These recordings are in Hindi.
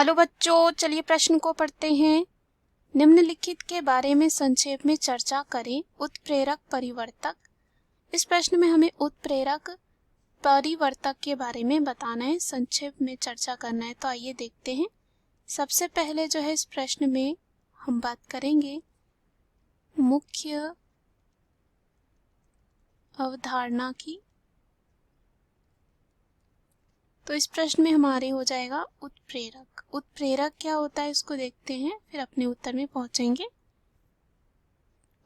हेलो बच्चों, चलिए प्रश्न को पढ़ते हैं। निम्नलिखित के बारे में संक्षेप में चर्चा करें। उत्प्रेरक परिवर्तक। इस प्रश्न में हमें उत्प्रेरक परिवर्तक के बारे में बताना है, संक्षेप में चर्चा करना है। तो आइए देखते हैं। सबसे पहले जो है इस प्रश्न में हम बात करेंगे मुख्य अवधारणा की। तो इस प्रश्न में हमारे हो जाएगा उत्प्रेरक। उत्प्रेरक क्या होता है इसको देखते हैं, फिर अपने उत्तर में पहुंचेंगे।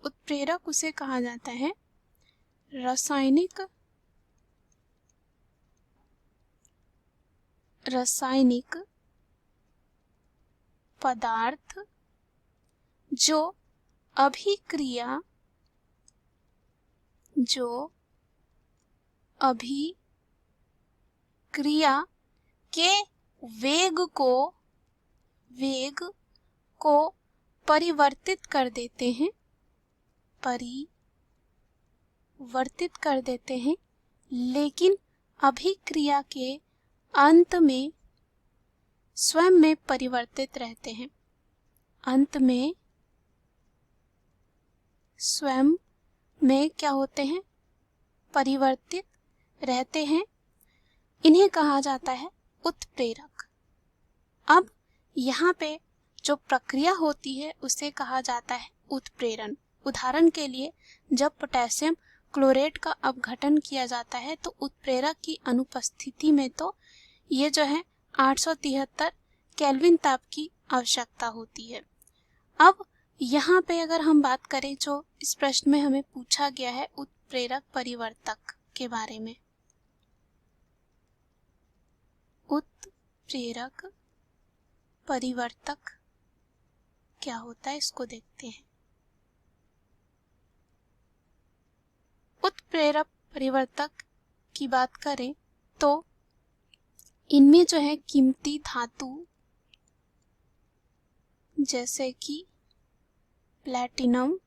उत्प्रेरक उसे कहा जाता है रासायनिक पदार्थ जो अभिक्रिया के वेग को परिवर्तित कर देते हैं, लेकिन अभिक्रिया के अंत में स्वयं में परिवर्तित रहते हैं। अंत में स्वयं में क्या होते हैं? परिवर्तित रहते हैं। इन्हें कहा जाता है उत्प्रेरक। अब यहाँ पे जो प्रक्रिया होती है उसे कहा जाता है उत्प्रेरण। उदाहरण के लिए जब पोटेशियम क्लोरेट का अपघटन किया जाता है तो उत्प्रेरक की अनुपस्थिति में तो ये जो है 873 केल्विन ताप की आवश्यकता होती है। अब यहाँ पे अगर हम बात करें, जो इस प्रश्न में हमें पूछा गया है उत्प्रेरक परिवर्तक के बारे में। उत्प्रेरक परिवर्तक क्या होता है इसको देखते हैं। उत्प्रेरक परिवर्तक की बात करें तो इनमें जो है कीमती धातु जैसे कि प्लैटिनम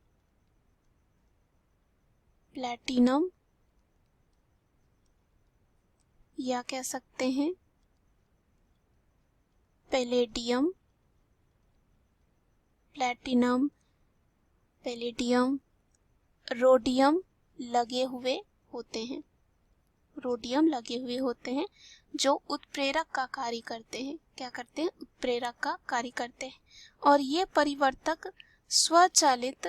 या कह सकते हैं पैलेडियम, रोडियम लगे हुए होते हैं जो उत्प्रेरक का कार्य करते हैं। क्या करते हैं? उत्प्रेरक का कार्य करते हैं। और ये परिवर्तक स्वचालित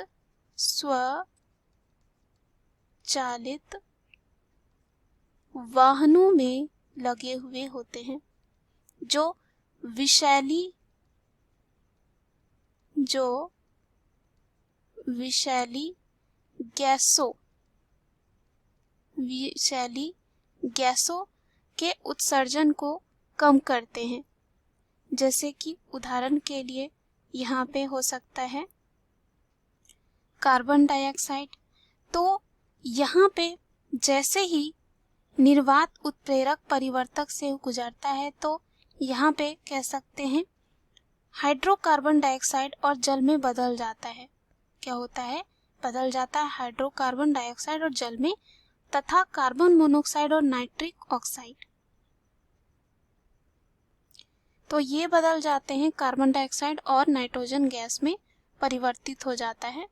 वाहनों में लगे हुए होते हैं जो विषैली गैसों के उत्सर्जन को कम करते हैं। जैसे कि उदाहरण के लिए यहाँ पे हो सकता है कार्बन डाइऑक्साइड। तो यहाँ पे जैसे ही निर्वात उत्प्रेरक परिवर्तक से गुजरता है तो यहाँ पे कह सकते हैं हाइड्रोकार्बन डाइऑक्साइड और जल में बदल जाता है। क्या होता है? बदल जाता है हाइड्रोकार्बन डाइऑक्साइड और जल में, तथा कार्बन मोनोऑक्साइड और नाइट्रिक ऑक्साइड। तो ये बदल जाते हैं, कार्बन डाइऑक्साइड और नाइट्रोजन गैस में परिवर्तित हो जाता है।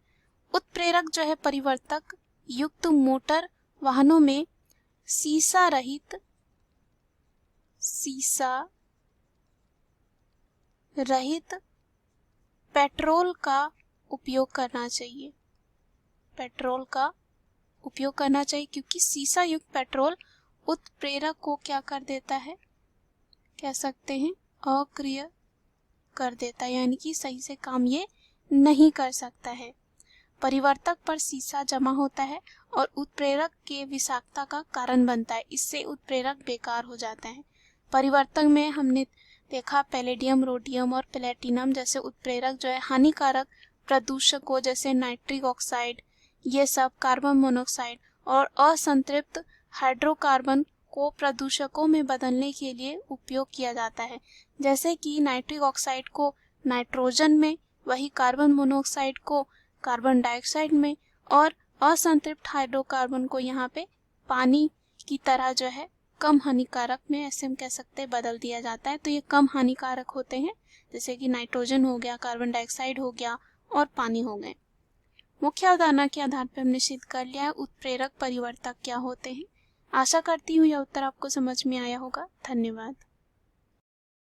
उत्प्रेरक जो है परिवर्तक युक्त मोटर वाहनों में सीसा रहित पेट्रोल का उपयोग करना चाहिए। क्योंकि सीसा युक्त पेट्रोल उत्प्रेरक को क्या कर देता है? कह सकते हैं अक्रिय कर देता है, यानी कि सही से काम ये नहीं कर सकता है। परिवर्तक पर सीसा जमा होता है और उत्प्रेरक के विषाक्तता का कारण बनता है। इससे उत्प्रेरक बेकार हो जाता है। परिवर्तक में हमने देखा पैलेडियम, रोडियम और प्लेटिनम जैसे उत्प्रेरक जो है हानिकारक प्रदूषकों जैसे नाइट्रिक ऑक्साइड, ये सब कार्बन मोनोऑक्साइड और असंतृप्त हाइड्रोकार्बन को प्रदूषकों में बदलने के लिए उपयोग किया जाता है। जैसे कि नाइट्रिक ऑक्साइड को नाइट्रोजन में, वही कार्बन मोनोऑक्साइड को कार्बन डाइऑक्साइड में, और असंतृप्त हाइड्रोकार्बन को यहाँ पे पानी की तरह जो है कम हानिकारक में ऐसे हम कह सकते हैं बदल दिया जाता है। तो ये कम हानिकारक होते हैं, जैसे कि नाइट्रोजन हो गया, कार्बन डाइऑक्साइड हो गया और पानी हो गए। मुख्य अवधारणा के आधार पर हमने सिद्ध कर लिया है उत्प्रेरक परिवर्तक क्या होते हैं। आशा करती हूँ यह उत्तर आपको समझ में आया होगा। धन्यवाद।